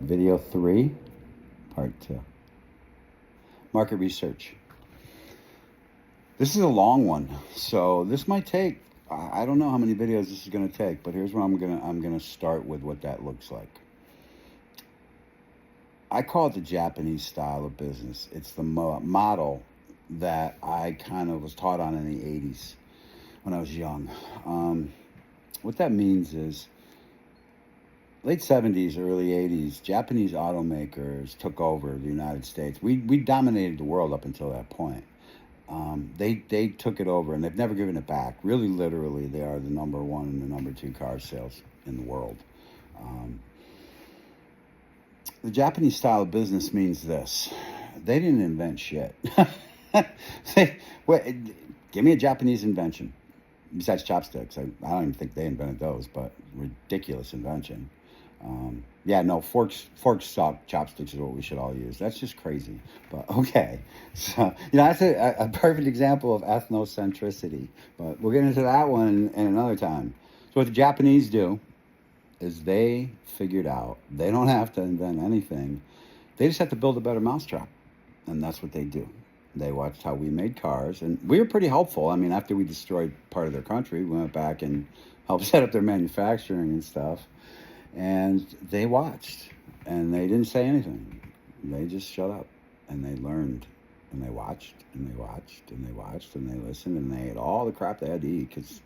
Video 3, part 2. Market research. This is a long one, so this might take, I don't know how many videos this is going to take, but here's where I'm going to start with what that looks like. I call it the Japanese style of business. It's the model that I kind of was taught on in the 80s when I was young. What that means is late 70s, early 80s, Japanese automakers took over the United States. We dominated the world up until that point. They took it over, and they've never given it back. Really, literally, they are the number one and the number two car sales in the world. The Japanese style of business means this. They didn't invent shit. Give me a Japanese invention. Besides chopsticks. I don't even think they invented those, but ridiculous invention. Forks suck. Chopsticks is what we should all use. That's just crazy. But okay. So, that's a perfect example of ethnocentricity. But we'll get into that one in another time. So what the Japanese do is they figured out they don't have to invent anything. They just have to build a better mousetrap. And that's what they do. They watched how we made cars, and we were pretty helpful. I mean, after we destroyed part of their country, we went back and helped set up their manufacturing and stuff. And they watched, and they didn't say anything. They just shut up, and they learned, and they watched, and they watched, and they watched, and they listened, and they ate all the crap they had to eat because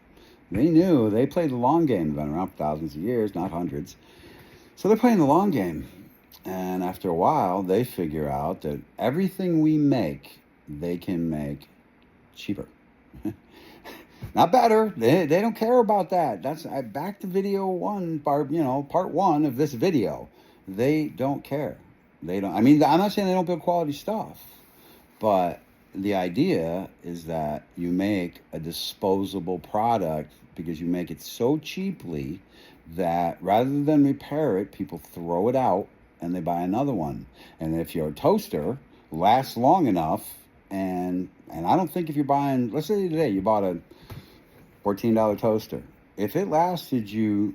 they knew they played the long game. They've been around for thousands of years, not hundreds. So they're playing the long game. And after a while, they figure out that everything we make, they can make cheaper. Not better. They don't care about that. That's back to video one, part one of this video. They don't care. They don't. I mean, I'm not saying they don't build quality stuff, but the idea is that you make a disposable product because you make it so cheaply that rather than repair it, people throw it out and they buy another one. And if your toaster lasts long enough, and I don't think if you're buying, let's say today you bought a $14 toaster. If it lasted you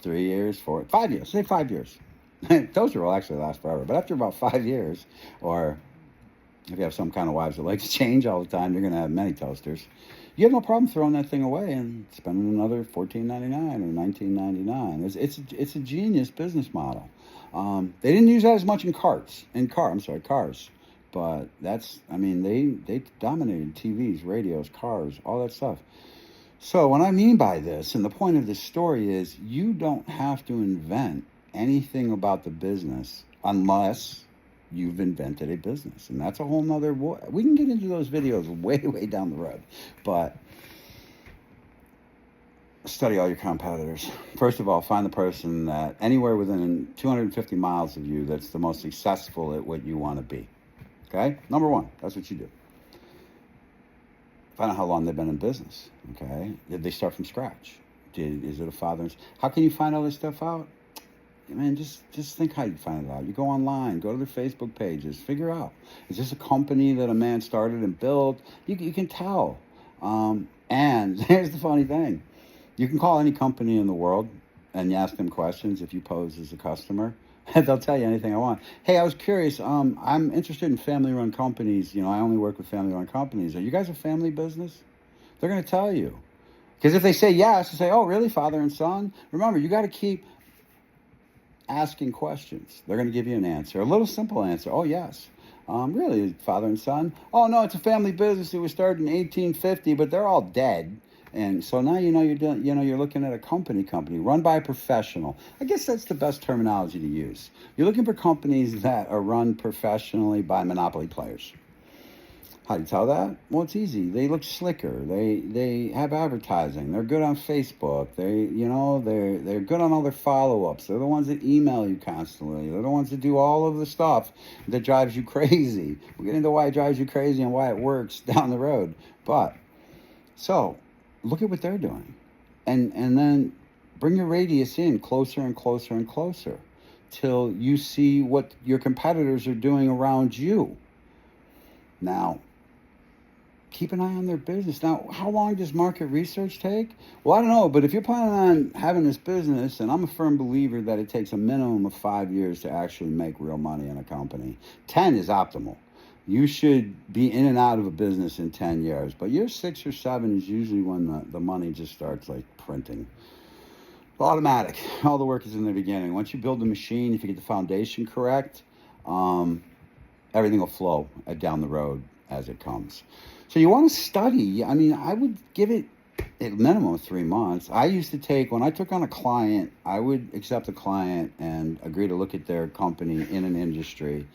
3 years, 5 years, say 5 years, toaster will actually last forever. But after about 5 years, or if you have some kind of wives that like to change all the time, you're going to have many toasters. You have no problem throwing that thing away and spending another $14.99 or $19.99. It's a genius business model. They didn't use that as much in cars. But they dominated TVs, radios, cars, all that stuff. So what I mean by this, and the point of this story is, you don't have to invent anything about the business unless you've invented a business. And that's a whole nother, we can get into those videos way, way down the road. But study all your competitors. First of all, find the person that anywhere within 250 miles of you that's the most successful at what you want to be. Okay? Number one, that's what you do. Find out how long they've been in business. Okay? Did they start from scratch? Is it a father? How can you find all this stuff out? Man, just think how you find it out. You go online, go to their Facebook pages, figure out. Is this a company that a man started and built? You can tell. And here's the funny thing. You can call any company in the world and you ask them questions if you pose as a customer. They'll tell you anything I want. Hey, I was curious. I'm interested in family-run companies. I only work with family-run companies. Are you guys a family business? They're going to tell you. Because if they say yes, you say, oh, really, father and son? Remember, you got to keep asking questions. They're going to give you an answer. A little simple answer. Oh, yes. Really, father and son? Oh, no, it's a family business. It was started in 1850, but they're all dead. And so now you're looking at a company run by a professional. I guess that's the best terminology to use. You're looking for companies that are run professionally by monopoly players. How do you tell that? Well, it's easy. They look slicker. They have advertising. They're good on Facebook. They're good on all their follow-ups. They're the ones that email you constantly. They're the ones that do all of the stuff that drives you crazy. We'll get into why it drives you crazy and why it works down the road. So look at what they're doing. And then bring your radius in closer and closer and closer till you see what your competitors are doing around you. Now, keep an eye on their business. Now, how long does market research take? Well, I don't know, but if you're planning on having this business, and I'm a firm believer that it takes a minimum of 5 years to actually make real money in a company. 10 is optimal. You should be in and out of a business in 10 years, but year 6 or 7 is usually when the money just starts like printing. Automatic. All the work is in the beginning. Once you build the machine, if you get the foundation correct, everything will flow down the road as it comes. So you want to study. I mean, I would give it at minimum 3 months. I used to take, when I took on a client, I would accept a client and agree to look at their company in an industry.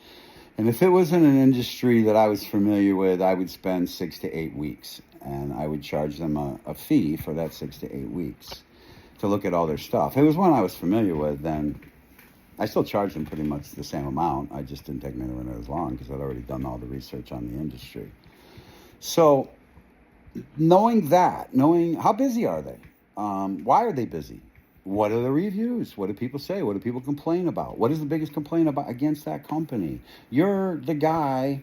And if it was in an industry that I was familiar with, I would spend 6 to 8 weeks. And I would charge them a fee for that 6 to 8 weeks to look at all their stuff. If it was one I was familiar with, then I still charged them pretty much the same amount. I just didn't take me anywhere as long because I'd already done all the research on the industry. So knowing how busy are they? Why are they busy? What are the reviews? What do people say? What do people complain about? What is the biggest complaint about against that company? You're the guy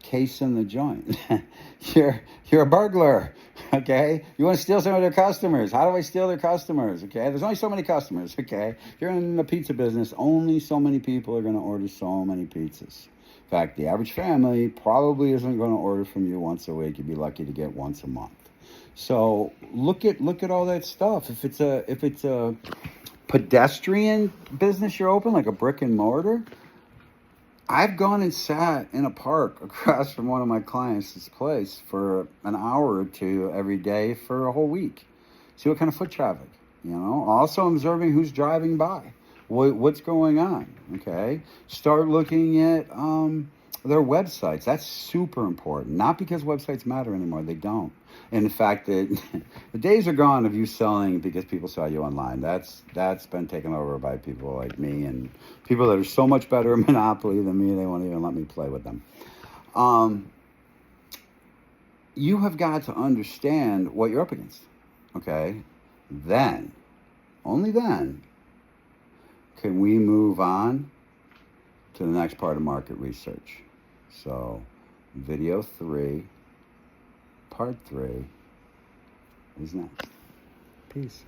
casing the joint. You're a burglar, okay? You want to steal some of their customers. How do I steal their customers, okay? There's only so many customers, okay? If you're in the pizza business, only so many people are going to order so many pizzas. In fact, the average family probably isn't going to order from you once a week. You'd be lucky to get once a month. So look at all that stuff. If it's a pedestrian business you're open, like a brick and mortar, I've gone and sat in a park across from one of my clients' place for an hour or two every day for a whole week. See what kind of foot traffic, Also observing who's driving by, what's going on, okay? Start looking at their websites. That's super important. Not because websites matter anymore. They don't. And in fact, the days are gone of you selling because people saw you online. That's been taken over by people like me and people that are so much better at Monopoly than me, they won't even let me play with them. You have got to understand what you're up against, okay? Then, only then, can we move on to the next part of market research. So, video 3, part 3 is next. Peace.